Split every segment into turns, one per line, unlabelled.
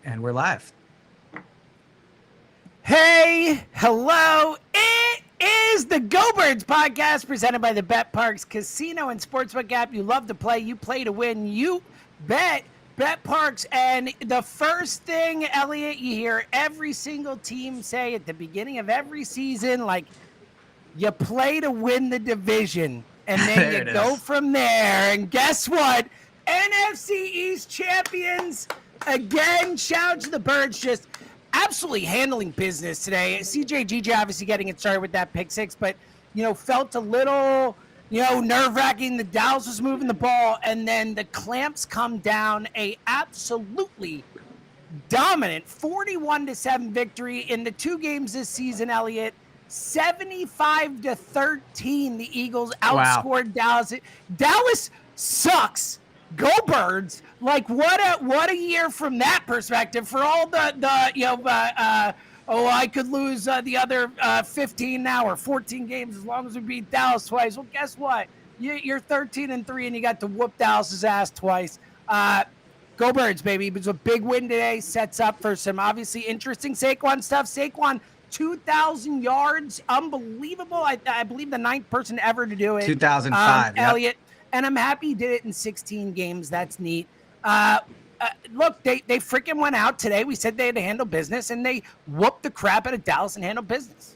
And we're live.
Hey, hello. It is the Go Birds podcast presented by the Bet Parks Casino and Sportsbook app. You love to play, you play to win, you bet. Bet Parks. And the first thing, Elliot, you hear every single team say at the beginning of every season, like, you play to win the division. And then
There
you
it
go
is.
from there. And guess what? NFC East champions again. Shout out to the Birds, just absolutely handling business today. CJ obviously getting it started with that pick six, but felt a little nerve-wracking. The Dallas was moving the ball, and then the clamps come down. A absolutely dominant 41-7 victory in the two games this season, Elliot. 75-13, the Eagles outscored Dallas. Dallas sucks. Go Birds! Like what a year from that perspective for all I could lose the other 15 now or 14 games as long as we beat Dallas twice. Well, guess what? You're 13-3 and you got to whoop Dallas's ass twice. Go Birds, baby! It was a big win today. Sets up for some obviously interesting Saquon stuff. Saquon, 2,000 yards, unbelievable. I believe the ninth person ever to do it.
2005.
Elliot. And I'm happy he did it in 16 games. That's neat. Look, they freaking went out today. We said they had to handle business, and they whooped the crap out of Dallas and handled business.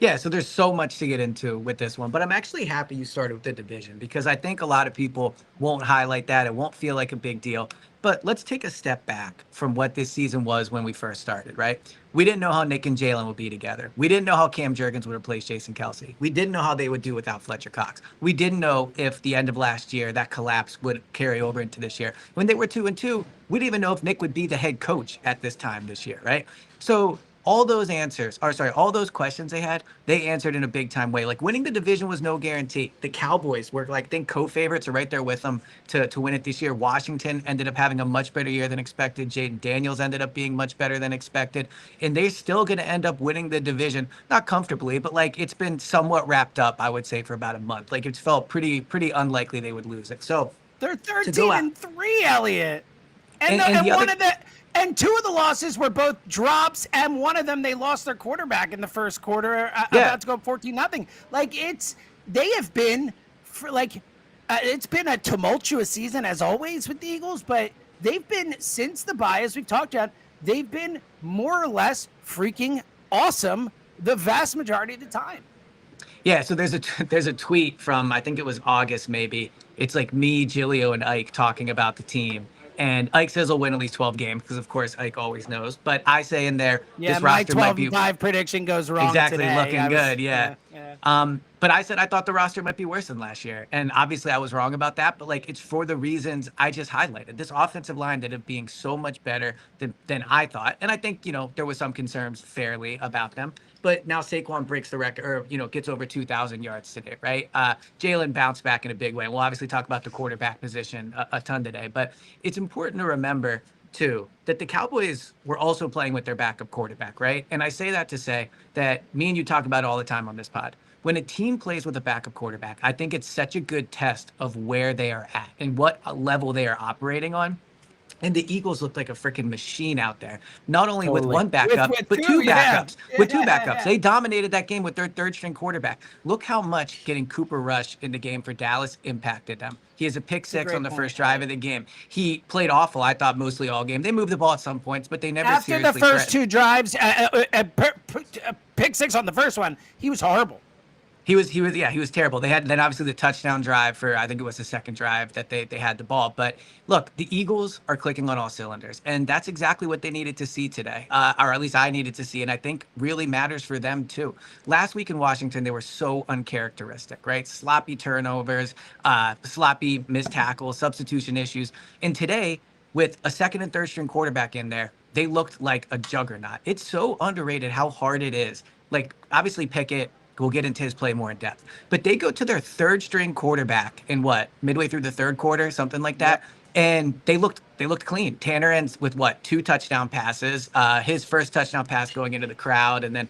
Yeah, so there's so much to get into with this one, but I'm actually happy you started with the division because I think a lot of people won't highlight that. It won't feel like a big deal. But let's take a step back from what this season was when we first started, right? We didn't know how Nick and Jalen would be together. We didn't know how Cam Jurgens would replace Jason Kelsey. We didn't know how they would do without Fletcher Cox. We didn't know if the end of last year, that collapse would carry over into this year. When they were 2-2, we didn't even know if Nick would be the head coach at this time this year, right? So all those questions they answered in a big time way. Like winning the division was no guarantee. The Cowboys were I think co-favorites are right there with them to win it this year. Washington ended up having a much better year than expected. Jaden Daniels ended up being much better than expected. And they're still going to end up winning the division, not comfortably, but it's been somewhat wrapped up, I would say, for about a month. It's felt pretty unlikely they would lose it. So
they're 13-3, Elliot. And two of the losses were both drops, and one of them they lost their quarterback in the first quarter, about to go 14-0. They have been it's been a tumultuous season as always with the Eagles, but they've been since the bye, as we've talked about, they've been more or less freaking awesome the vast majority of the time.
Yeah, so there's a tweet from I think it was August maybe. It's me, Gilio, and Ike talking about the team. And Ike says he'll win at least 12 games because, of course, Ike always knows. But I say in there, this roster might be...
my 12-5 prediction goes wrong
exactly,
today.
Looking good, yeah. But I said I thought the roster might be worse than last year. And obviously I was wrong about that. But, it's for the reasons I just highlighted. This offensive line ended up being so much better than I thought. And I think, there was some concerns fairly about them. But now Saquon breaks the record or, gets over 2,000 yards today, right? Jalen bounced back in a big way. And we'll obviously talk about the quarterback position a ton today. But it's important to remember, too, that the Cowboys were also playing with their backup quarterback, right? And I say that to say that me and you talk about it all the time on this pod. When a team plays with a backup quarterback, I think it's such a good test of where they are at and what level they are operating on. And the Eagles looked like a freaking machine out there. Not only with one backup, but two backups. With two backups. They dominated that game with their third-string quarterback. Look how much getting Cooper Rush in the game for Dallas impacted them. He has a pick six on the first drive of the game. He played awful, I thought, mostly all game. They moved the ball at some points, but they never seriously
After the first two drives, pick six on the first one, he was horrible.
He was terrible. They had then obviously the touchdown drive for I think it was the second drive that they had the ball. But look, the Eagles are clicking on all cylinders, and that's exactly what they needed to see today, or at least I needed to see, and I think really matters for them too. Last week in Washington, they were so uncharacteristic, right? Sloppy turnovers, sloppy missed tackles, substitution issues, and today with a second and third string quarterback in there, they looked like a juggernaut. It's so underrated how hard it is. Obviously Pickett. We'll get into his play more in depth. But they go to their third string quarterback in midway through the third quarter, something like that. And they looked they looked clean. Tanner ends with what, 2 touchdown passes, his first touchdown pass going into the crowd, and then,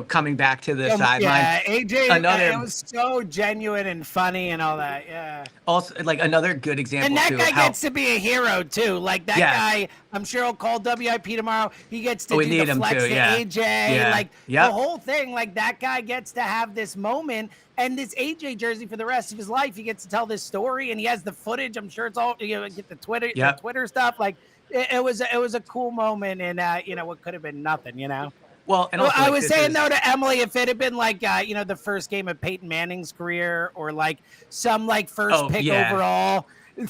coming back to the sideline.
Yeah, AJ,
Another,
it was so genuine and funny and all that. Yeah.
also like another good example
And that
too
guy
of how,
gets to be a hero too. Like that guy, I'm sure he'll call WIP tomorrow. He gets to
we
do
need
the
him
flex
too,
to
yeah.
AJ.
Yeah.
Like
Yep.
the whole thing. Like that guy gets to have this moment and this AJ jersey for the rest of his life. He gets to tell this story, and he has the footage. I'm sure it's all get the Twitter stuff. Like it was a cool moment, and what could have been nothing.
Well, and also,
I
like,
was saying though to Emily, if it had been like the first game of Peyton Manning's career, or like some like first pick overall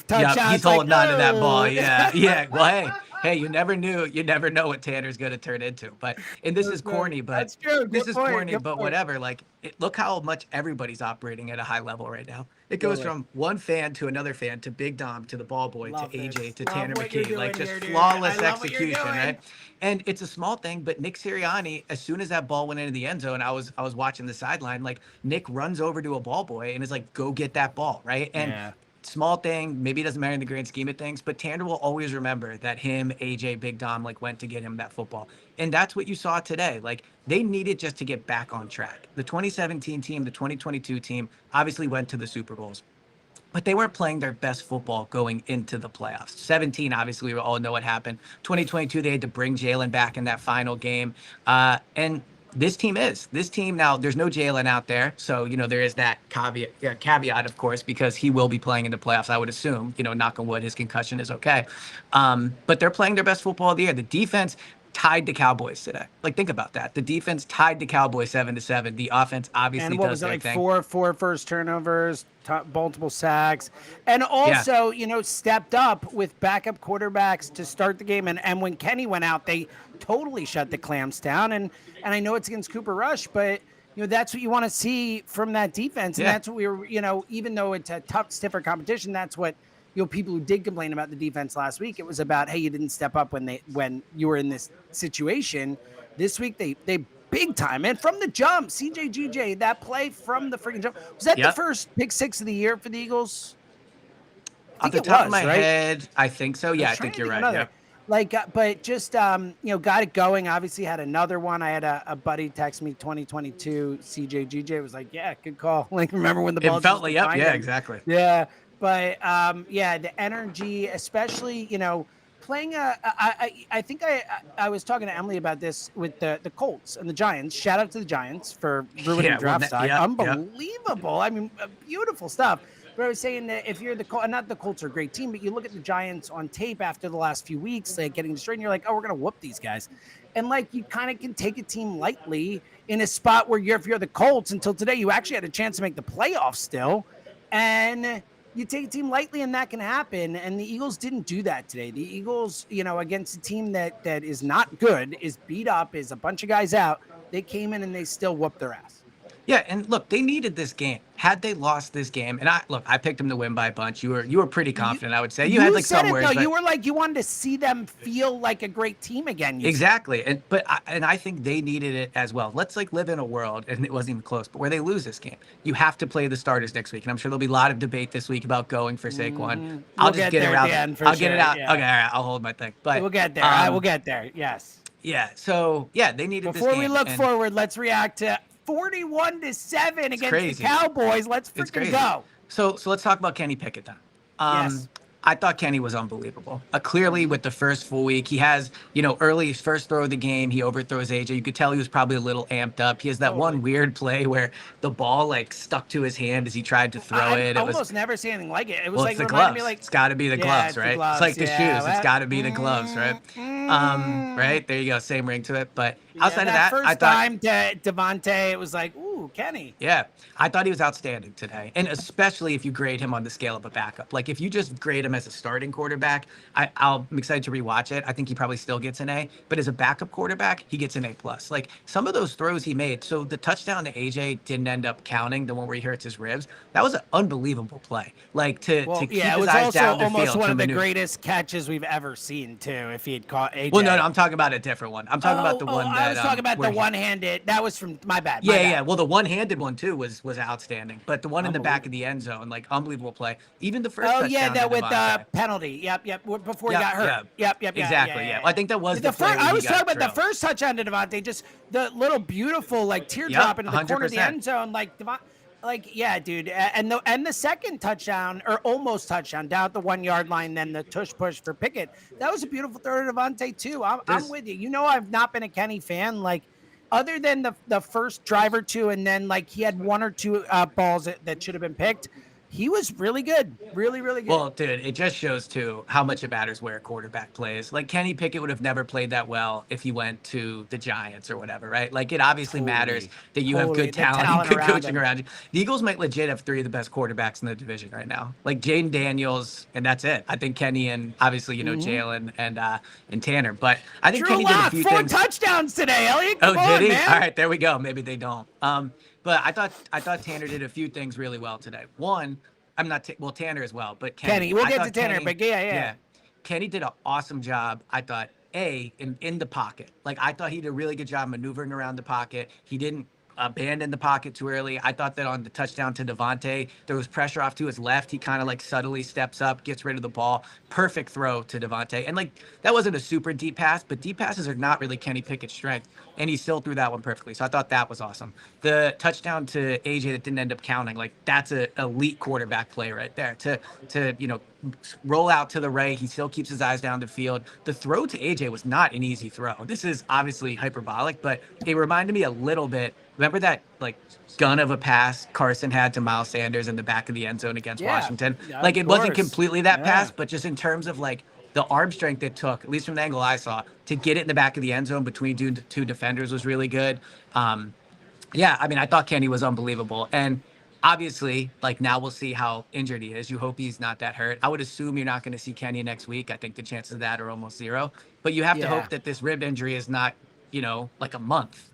touchdown,
yeah, he's holding on to that ball.
Oh.
Yeah. Well, hey, you never know what Tanner's going to turn into. But this is corny, but
that's true.
This is corny,
Good
but
point.
whatever. Like, look how much everybody's operating at a high level right now. It goes from one fan to another fan to Big Dom to the ball boy
Love
to AJ
this.
to
Love
Tanner
what you're
McKee.
doing
Like, just
here, dude.
flawless
I love what you're
execution,
doing.
right? And it's a small thing, but Nick Sirianni, as soon as that ball went into the end zone, I was watching the sideline. Like, Nick runs over to a ball boy and is like, "Go get that ball," right? And small thing, maybe it doesn't matter in the grand scheme of things, but Tanner will always remember that him, AJ, Big Dom, like, went to get him that football. And that's what you saw today. Like, they needed just to get back on track. The 2017 team, the 2022 team obviously went to the Super Bowls, but they weren't playing their best football going into the playoffs. 17, obviously, we all know what happened. 2022, they had to bring Jalen back in that final game. And this team now, there's no Jalen out there. So, there is that caveat, of course, because he will be playing in the playoffs, I would assume, knock on wood, his concussion is okay. But they're playing their best football of the year. The defense tied the Cowboys today. Like, think about that. The defense tied the Cowboys 7-7. The offense obviously
and what
does
was it,
their
like
thing.
four first turnovers, multiple sacks, and also stepped up with backup quarterbacks to start the game. And when Kenny went out, they totally shut the clamps down. And I know it's against Cooper Rush, but that's what you want to see from that defense. And that's what we were, even though it's a tough, stiffer competition, that's what people who did complain about the defense last week, it was about, hey, you didn't step up when you were in this situation. This week they big time, and from the jump, CJ that play from the freaking jump. Was that the first pick six of the year for the Eagles?
Off the top of my head, I think so. Yeah, I think you're right. Yeah.
Like, but just got it going. Obviously, had another one. I had a buddy text me 2022 CJ was like, yeah, good call. Like, remember when the ball
felt like him? Exactly.
Yeah. But the energy, especially playing I think I was talking to Emily about this with the Colts and the Giants. Shout out to the Giants for ruining draft stock. Unbelievable. I mean, beautiful stuff. But I was saying that if you're not the Colts are a great team, but you look at the Giants on tape after the last few weeks, like getting destroyed, and you're like, oh, we're gonna whoop these guys. And like, you kind of can take a team lightly in a spot where if you're the Colts until today, you actually had a chance to make the playoffs still, and you take a team lightly and that can happen. And the Eagles didn't do that today. The Eagles, against a team that is not good, is beat up, is a bunch of guys out, they came in and they still whooped their ass.
Yeah, and look, they needed this game. Had they lost this game, and I picked them to win by a bunch. You were pretty confident, I would say. You had like some words,
you were like, you wanted to see them feel like a great team again.
Exactly, and I think they needed it as well. Let's like live in a world, and it wasn't even close, but where they lose this game, you have to play the starters next week, and I'm sure there'll be a lot of debate this week about going for Saquon. I'll just get it out. I'll get it out. Yeah. Okay, all right, I'll hold my thing. But
we'll get there. I will get there. Yes.
Yeah. So they needed.
Before
this game,
we look forward, let's react to 41-7 against
crazy.
the Cowboys. Let's freaking go.
So let's talk about Kenny Pickett then.
Yes.
I thought Kenny was unbelievable. Clearly, with the first full week, he has, early first throw of the game, he overthrows AJ. You could tell he was probably a little amped up. He has that one weird play where the ball like stuck to his hand as he tried to throw it.
I almost never see anything like it. It was
well,
like
it's the
reminded
gloves.
me like
it's got to be the gloves, right? It's like the shoes. It's got to be the gloves, right? Right there you go, same ring to it. But outside of that,
I thought time to Devontae, it was like, ooh, Kenny.
Yeah, I thought he was outstanding today, and especially if you grade him on the scale of a backup. Like if you just grade him as a starting quarterback, I'm excited to rewatch it. I think he probably still gets an A, but as a backup quarterback, he gets an A+. Like some of those throws he made. So the touchdown to AJ didn't end up counting, the one where he hurts his ribs. That was an unbelievable play. Like to keep his eyes down the field.
Almost one of the greatest catches we've ever seen too. If he had caught AJ.
Well, no, I'm talking about a different one. I'm talking about the one that
I was talking about the one-handed. That was from my bad.
Yeah. Well, the one-handed one too was outstanding, but the one in the back of the end zone, like unbelievable play. Even the first touchdown.
Oh yeah, that with
the
penalty. Yep. Before he got hurt. Yep.
Exactly. Yeah. Well, I think that was the
first. I was talking about
drilled.
the first touchdown to Devontae, just the little beautiful like teardrop into the
100%.
corner of the end zone, yeah, dude. And the second touchdown or almost touchdown down at the 1 yard line, then the tush push for Pickett. That was a beautiful throw to Devontae too. I'm with you. You know, I've not been a Kenny fan, like, other than the first drive or two, and then like he had one or two balls that should have been picked. He was really good. Really, really good.
Well, dude, it just shows, too, how much it matters where a quarterback plays. Like, Kenny Pickett would have never played that well if he went to the Giants or whatever, right? Like, it obviously matters that you have good talent and good coaching around you. The Eagles might legit have 3 of the best quarterbacks in the division right now. Like, Jaden Daniels, and that's it. I think Kenny and, obviously, Jalen and Tanner. But I think Kenny did a few
4 touchdowns today, Elliot. Come
did he?
Man.
All right, there we go. Maybe they don't. But I thought Tanner did a few things really well today. One, I'm not Tanner as well, but Kenny.
We'll get to Tanner, but yeah.
Kenny did an awesome job. I thought in the pocket. Like, I thought he did a really good job maneuvering around the pocket. He didn't abandon the pocket too early. I thought that on the touchdown to Devontae, there was pressure off to his left. He kind of like subtly steps up, gets rid of the ball. Perfect throw to Devontae. And like, that wasn't a super deep pass, but deep passes are not really Kenny Pickett's strength. And he still threw that one perfectly. So I thought that was awesome. The touchdown to AJ that didn't end up counting, like, that's an elite quarterback play right there. To roll out to the right, he still keeps his eyes down the field. The throw to AJ was not an easy throw. This is obviously hyperbolic, but it reminded me a little bit. Remember that like gun of a pass Carson had to Miles Sanders in the back of the end zone against Washington? Like, it wasn't completely that pass, but just in terms of like the arm strength it took, at least from the angle I saw, to get it in the back of the end zone between two defenders was really good. I mean, I thought Kenny was unbelievable. And obviously, like, now we'll see how injured he is. You hope he's not that hurt. I would assume you're not going to see Kenny next week. I think the chances of that are almost zero. But you have to hope that this rib injury is not, like a month.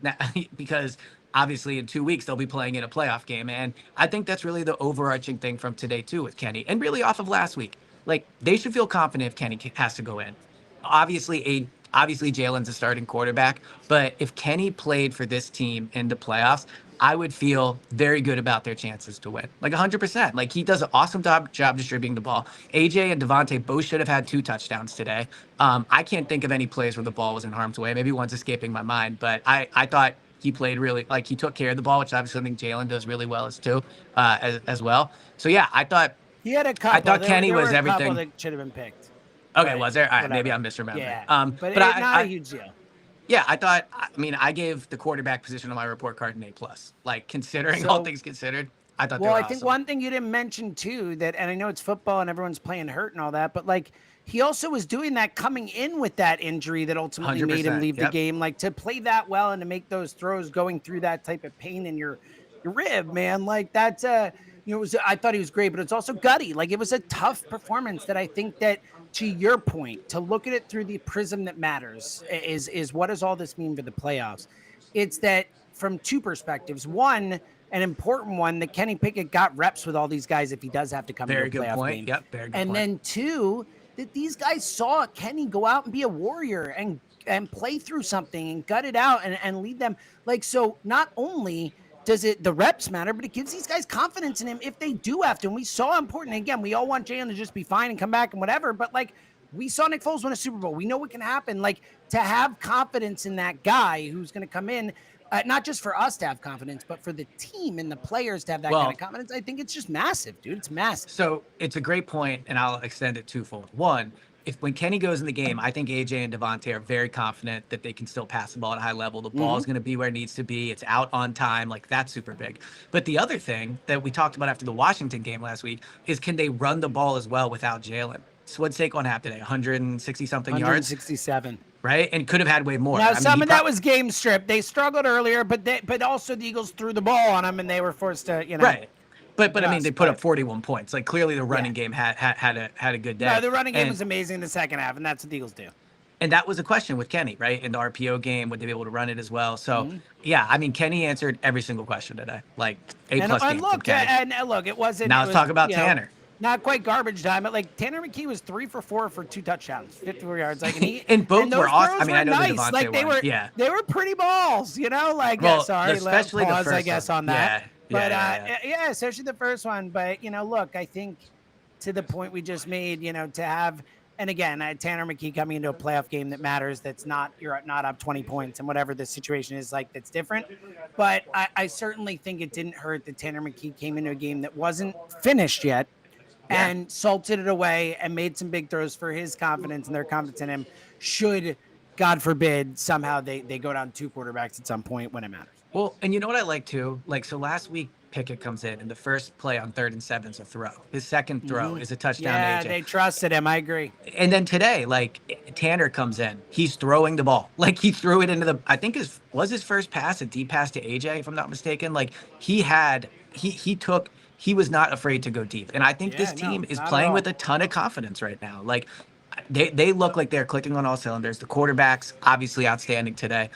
Because obviously in 2 weeks they'll be playing in a playoff game. And I think that's really the overarching thing from today too with Kenny, and really off of last week. Like, they should feel confident if Kenny has to go in. Obviously Jalen's a starting quarterback, but if Kenny played for this team in the playoffs, I would feel very good about their chances to win. Like 100%. Like, he does an awesome job distributing the ball. AJ and Devontae both should have had 2 touchdowns today. I can't think of any plays where the ball was in harm's way. Maybe one's escaping my mind, but I thought he played really, like, he took care of the ball, which obviously I think Jalen does really well as well. So yeah, I thought
he had a couple.
I thought Kenny was everything
that should have been picked.
Okay, was there? All right, maybe I'm misremembering.
Yeah, but not a huge deal.
Yeah, I gave the quarterback position on my report card an A+. Like, considering all things considered, I thought they were awesome.
I think one thing you didn't mention too, and I know it's football and everyone's playing hurt and all that, but like, he also was doing that coming in with that injury that ultimately made him leave the game. Like, to play that well and to make those throws going through that type of pain in your rib, man. Like, that's I thought he was great, but it's also gutty. Like, it was a tough performance that I think that, to your point, to look at it through the prism that matters is what does all this mean for the playoffs? It's that from 2 perspectives. One, an important one, that Kenny Pickett got reps with all these guys if he does have to come into a playoff game.
Yep, very good
and
point.
Then 2, that these guys saw Kenny go out and be a warrior and play through something and gut it out and lead them. Like, so not only does the reps matter, but it gives these guys confidence in him if they do have to. And we saw how important, again, we all want Jalen to just be fine and come back and whatever, but like, we saw Nick Foles win a Super Bowl. We know what can happen. Like, to have confidence in that guy who's going to come in, not just for us to have confidence, but for the team and the players to have that kind of confidence, I think it's just massive, dude. It's massive.
So it's a great point, and I'll extend it twofold. One, when Kenny goes in the game, I think AJ and Devontae are very confident that they can still pass the ball at a high level. The ball is going to be where it needs to be. It's out on time. Like, that's super big. But the other thing that we talked about after the Washington game last week is, can they run the ball as well without Jalen? So what'd Saquon have today? 160-something yards?
167.
Right? And could have had way more.
Now, some of that was game strip. They struggled earlier, but also the Eagles threw the ball on them, and they were forced to,
Right. But I mean, they put up 41 points. Like, clearly the running game had a good day.
No, the running game was amazing in the second half, and that's what the Eagles do.
And that was a question with Kenny, right? In the RPO game, would they be able to run it as well? So, yeah, I mean, Kenny answered every single question today. Like, A+ game from Kenny.
And look, it wasn't.
Now let's talk about Tanner.
not quite garbage time, but like Tanner McKee was 3 for 4 for 2 touchdowns, 54 yards. Like,
and both
and
were
those
awesome.
throws
I mean,
were
I know the
nice. Like
Devontae one. Yeah.
they were pretty balls, Like,
Well,
sorry,
especially the
pause,
first
I guess,
one.
on that.
Yeah.
But
Yeah.
especially the first one. But look, I think to the point we just made, to have. And again, Tanner McKee coming into a playoff game that matters. That's not you're not up 20 points and whatever the situation is like. That's different. But I certainly think it didn't hurt that Tanner McKee came into a game that wasn't finished yet and salted it away and made some big throws for his confidence and their confidence in him. Should, God forbid, somehow they go down 2 quarterbacks at some point when it matters.
Well, and you know what I like too? Like, so last week, Pickett comes in, and the first play on 3rd and 7 is a throw. His second throw is a touchdown to AJ.
They trusted him. I agree.
And then today, like, Tanner comes in, he's throwing the ball. Like, he threw it into I think was his first pass, a deep pass to AJ, if I'm not mistaken. Like, he was not afraid to go deep. And I think this team is playing with a ton of confidence right now. Like, they look like they're clicking on all cylinders. The quarterback's obviously outstanding today.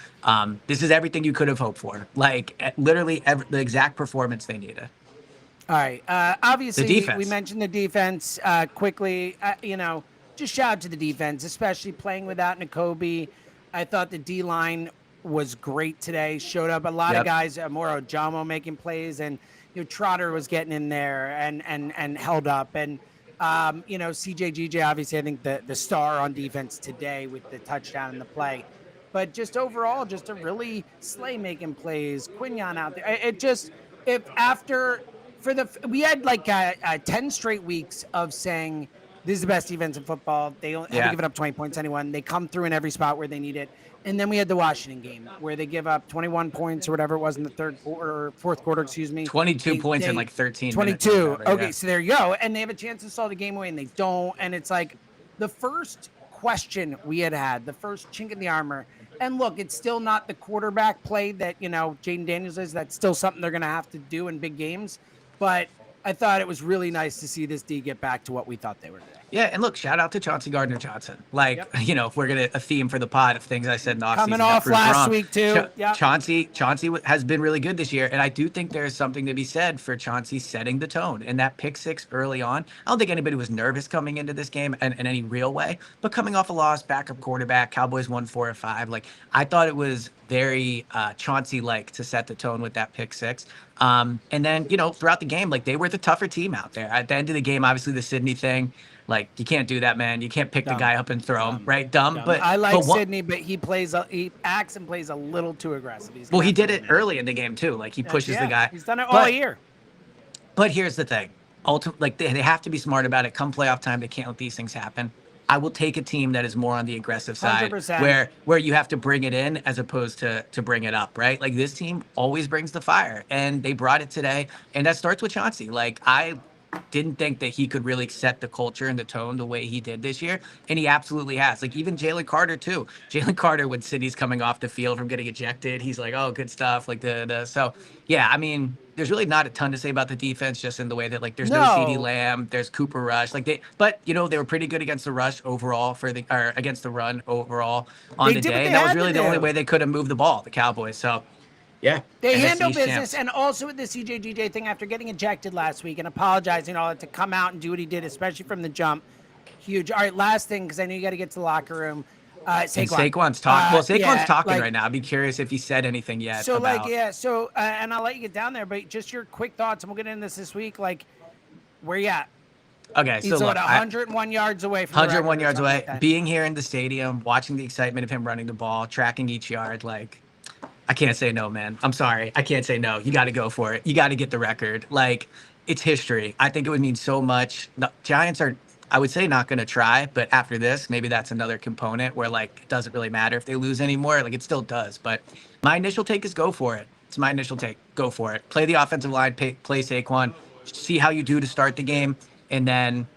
This is everything you could have hoped for. Like, literally the exact performance they needed.
All right. Obviously, we mentioned the defense quickly. Just shout out to the defense, especially playing without Nakobe. I thought the D-line was great today. Showed up a lot of guys, Moro Jamo making plays, and Trotter was getting in there and held up. And CJGJ, obviously, I think the star on defense today with the touchdown and the play. But just overall, just a really Slay making plays, Quinion out there. We had like 10 straight weeks of saying this is the best defense in football. They don't haven't given up 20 points to anyone. They come through in every spot where they need it. And then we had the Washington game where they give up 21 points or whatever it was in the fourth quarter,
22 points in like 13
22.
minutes. 22.
Okay, so there you go. And they have a chance to solve the game away, and they don't. And it's like the first question we had, the first chink in the armor. And look, it's still not the quarterback play that, Jaden Daniels is. That's still something they're going to have to do in big games. But I thought it was really nice to see this D get back to what we thought they were today.
Yeah, and look, shout out to Chauncey Gardner-Johnson. Like, if we're going to a theme for the pod of things I said in the offseason.
Coming off last week, too.
Chauncey has been really good this year, and I do think there's something to be said for Chauncey setting the tone. And that pick 6 early on, I don't think anybody was nervous coming into this game in any real way, but coming off a loss, backup quarterback, Cowboys won 4 or 5. Like, I thought it was very Chauncey-like to set the tone with that pick 6. And then, throughout the game, like, they were the tougher team out there. At the end of the game, obviously the Sydney thing, like, you can't do that, man. You can't pick the guy up and throw him, right? Dumb. But
I like Sydney, but he acts and plays a little too aggressive.
He did it early in the game too. Like, he pushes the guy.
He's done it all year.
But here's the thing. Like, they have to be smart about it. Come playoff time, they can't let these things happen. I will take a team that is more on the aggressive side,
100%.
where you have to bring it in as opposed to bring it up, right? Like, this team always brings the fire, and they brought it today. And that starts with Chauncey. Like, I didn't think that he could really set the culture and the tone the way he did this year, and he absolutely has. Like, even Jalen Carter too. Jalen Carter, when Sydney's coming off the field from getting ejected, he's like, "Oh, good stuff." Like so, yeah. I mean, there's really not a ton to say about the defense, just in the way that, like, there's no CeeDee Lamb, there's Cooper Rush. Like, they were pretty good against the rush overall or against the run overall on the day. That was really the only way they could have moved the ball, the Cowboys. So. Yeah.
They handle business, and also with the CJGJ thing, after getting ejected last week and apologizing all that, to come out and do what he did, especially from the jump, huge. All right, last thing, because I know you got to get to the locker room.
Saquon's talking. Saquon's talking right now. I'd be curious if he said anything yet.
So, and I'll let you get down there, but just your quick thoughts, and we'll get into this week. Like, where you at?
Okay,
so look, 101 yards away from
101 yards away. Like, being here in the stadium, watching the excitement of him running the ball, tracking each yard, like, I can't say no, man. I'm sorry. I can't say no. You got to go for it. You got to get the record. Like, it's history. I think it would mean so much. The Giants are, I would say, not going to try, but after this, maybe that's another component where, like, it doesn't really matter if they lose anymore. Like, it still does. But my initial take is go for it. It's my initial take. Go for it. Play the offensive line, play Saquon, see how you do to start the game, and then,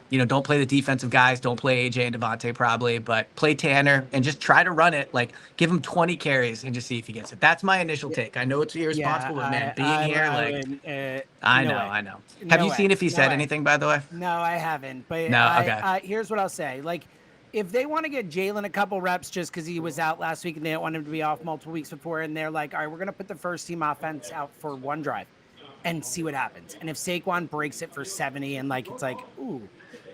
don't play the defensive guys. Don't play AJ and Devontae probably, but play Tanner and just try to run it. Like, give him 20 carries and just see if he gets it. That's my initial take. I know it's irresponsible, but man, I know. Have you seen if he said anything, by the way?
No, I haven't. But
okay.
Here's what I'll say. Like, if they want to get Jalen a couple reps just because he was out last week and they don't want him to be off multiple weeks before, and they're like, all right, we're going to put the first team offense out for one drive. and see what happens. And if Saquon breaks it for 70 and like, it's like, ooh,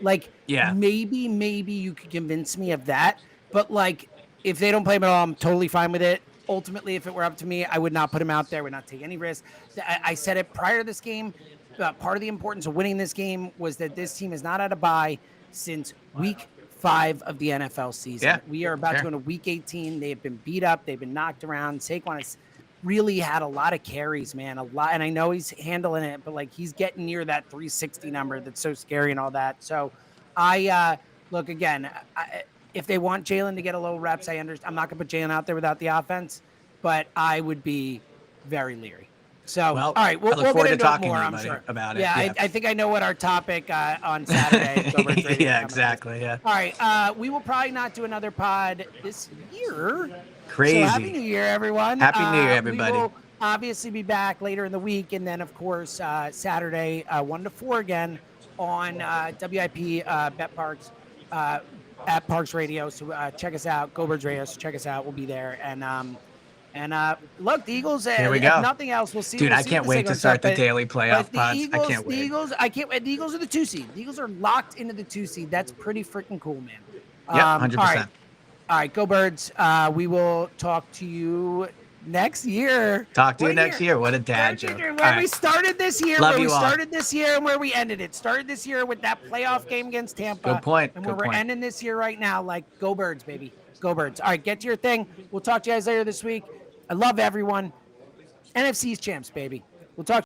like
Yeah.
maybe you could convince me of that. But like, if they don't play him at all, I'm totally fine with it. Ultimately, if it were up to me, I would not put him out there, would not take any risk. I said it prior to this game. Part of the importance of winning this game was that this team has not had a bye since week 5 of the NFL season.
Yeah,
we are about to go into week 18. They have been beat up. They've been knocked around. Saquon has really had a lot of carries, man, a lot. And I know he's handling it, but like he's getting near that 360 number that's so scary and all that. So I look again, if they want Jalen to get a little reps, I understand. I'm not going to put Jalen out there without the offense, but I would be very leery. So,
well,
all right, we'll get into it more, I'm sure.
About it.
Yeah, I think I know what our topic on Saturday.
Yeah, exactly. Yeah.
All right, we will probably not do another pod this year.
Crazy.
So happy New Year, everyone.
Happy New Year, everybody.
We will obviously be back later in the week, and then of course Saturday 1 to 4 again on WIP Bet Parks at Parks Radio. So check us out, Go Birds Radio. So check us out. We'll be there. And look, the Eagles.
Here we go.
If nothing else, we'll see.
Dude,
we'll
I
see
can't
what
wait to start the daily playoff pods.
Eagles,
I can't wait.
The Eagles are the 2 seed. The Eagles are locked into the 2 seed. That's pretty freaking cool, man.
Yeah, 100%.
All right, Go Birds. We will talk to you next year.
Talk to you next year. What a dad joke.
Where we started this year,
Love
where we
you all.
started this year, and where we ended it. Started this year with that playoff game against Tampa.
Good point.
And where we're ending this year right now, like Go Birds, baby. Go Birds. All right, get to your thing. We'll talk to you guys later this week. I love everyone. NFC East champs, baby. We'll talk.